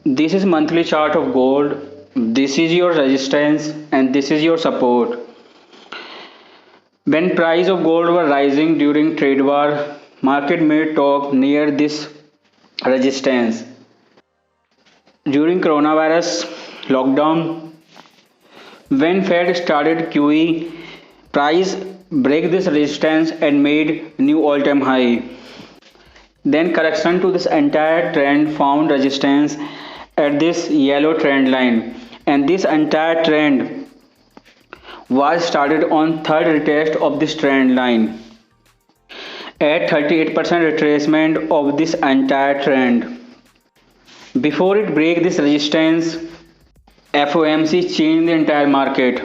This is monthly chart of gold. This is your resistance and this is your support. When price of gold were rising during trade war, market made top near this resistance. During coronavirus lockdown, when Fed started QE, price break this resistance and made new all-time high. Then correction to this entire trend found resistance at this yellow trend line, and this entire trend was started on third retest of this trend line at 38% retracement of this entire trend. Before it break this resistance, FOMC changed the entire market.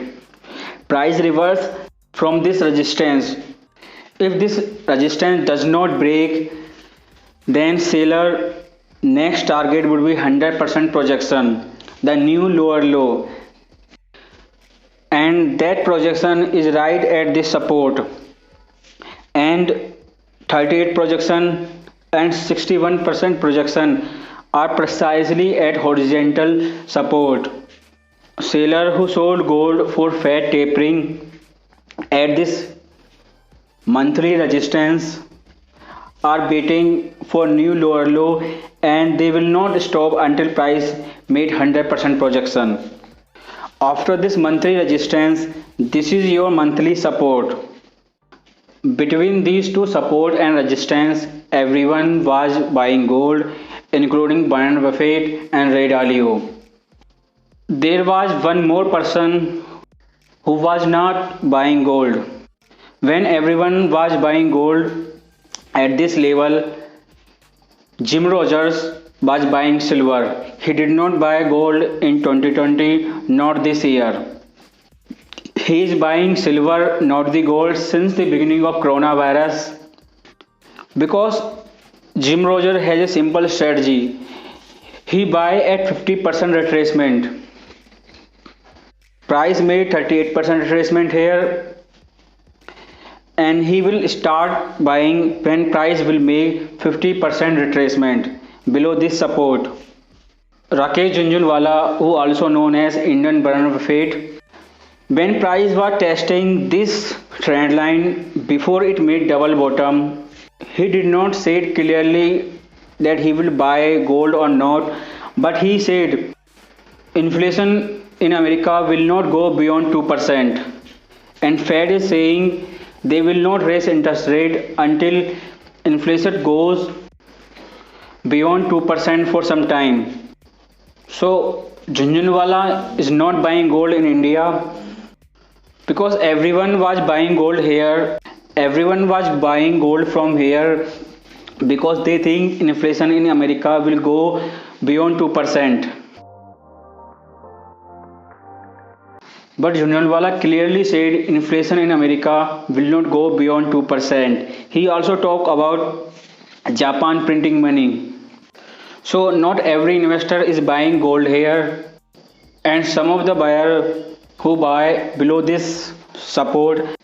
Price reverse from this resistance. If this resistance does not break, then seller next target would be 100% projection, the new lower low, and that projection is right at this support, and 38 projection and 61% projection are precisely at horizontal support. Seller who sold gold for Fed tapering at this monthly resistance are waiting for new lower low, and they will not stop until price made 100% projection. After this monthly resistance, this is your monthly support. Between these two support and resistance, everyone was buying gold, including Warren Buffett and Ray Dalio. There was one more person who was not buying gold. When everyone was buying gold at this level, Jim Rogers was buying silver. He did not buy gold in 2020, not this year. He is buying silver, not the gold, since the beginning of coronavirus, because Jim Rogers has a simple strategy. He buy at 50% retracement. Price made 38% retracement here, and he will start buying when price will make 50% retracement below this support. Rakesh Jhunjhunwala, who also known as Indian Warren Buffett, when price was testing this trend line before it made double bottom, he did not say it clearly that he will buy gold or not, but he said inflation in America will not go beyond 2%, and Fed is saying they will not raise interest rate until inflation goes beyond 2% for some time. So Jhunjhunwala is not buying gold in India because everyone was buying gold here. Everyone was buying gold from here because they think inflation in America will go beyond 2%. But Jhunjhunwala clearly said inflation in America will not go beyond 2%. He also talked about Japan printing money. So not every investor is buying gold here, and some of the buyers who buy below this support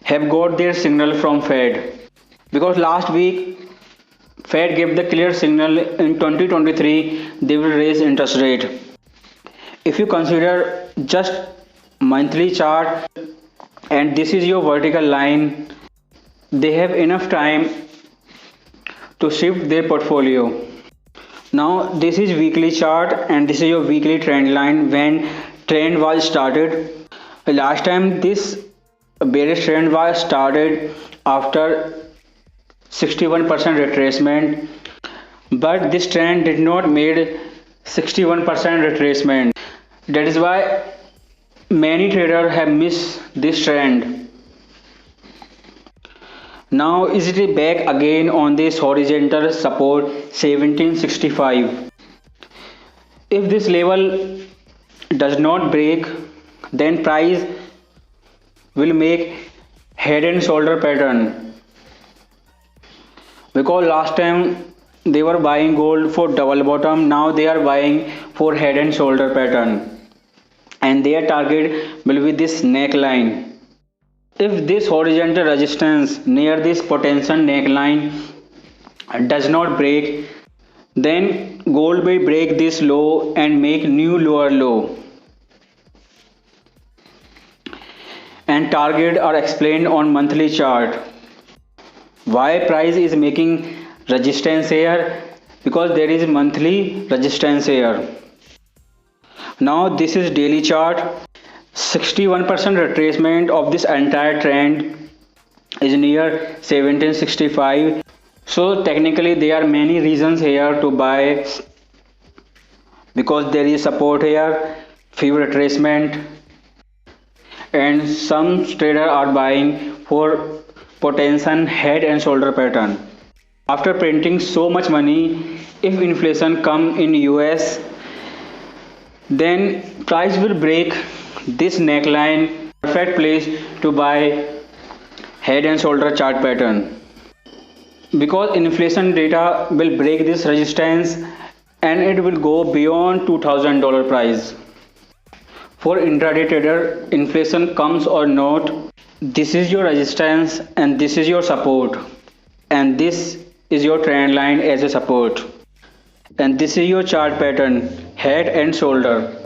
have got their signal from Fed, because last week Fed gave the clear signal in 2023 they will raise interest rate. If you consider just monthly chart and this is your vertical line, they have enough time to shift their portfolio. Now this is weekly chart and this is your weekly trend line when trend was started. Last time this bearish trend was started after 61% retracement, but this trend did not made 61% retracement. That is why many traders have missed this trend. Now is it back again on this horizontal support 1765. If this level does not break, then price will make head and shoulder pattern, because last time they were buying gold for double bottom, now they are buying for head and shoulder pattern, and their target will be this neckline. If this horizontal resistance near this potential neckline does not break, Then gold will break this low and make new lower low, and target are explained on monthly chart. Why price is making resistance here? Because there is monthly resistance here. Now this is daily chart. 61% retracement of this entire trend is near 1765. So technically there are many reasons here to buy, because there is support here, few retracement, and some traders are buying for potential head and shoulder pattern. After printing so much money, if inflation come in US, then price will break this neckline. Perfect place to buy head and shoulder chart pattern, because inflation data will break this resistance and it will go beyond $2000 price. For intraday trader, inflation comes or not, this is your resistance and this is your support, and this is your trend line as a support, and this is your chart pattern, head and shoulder.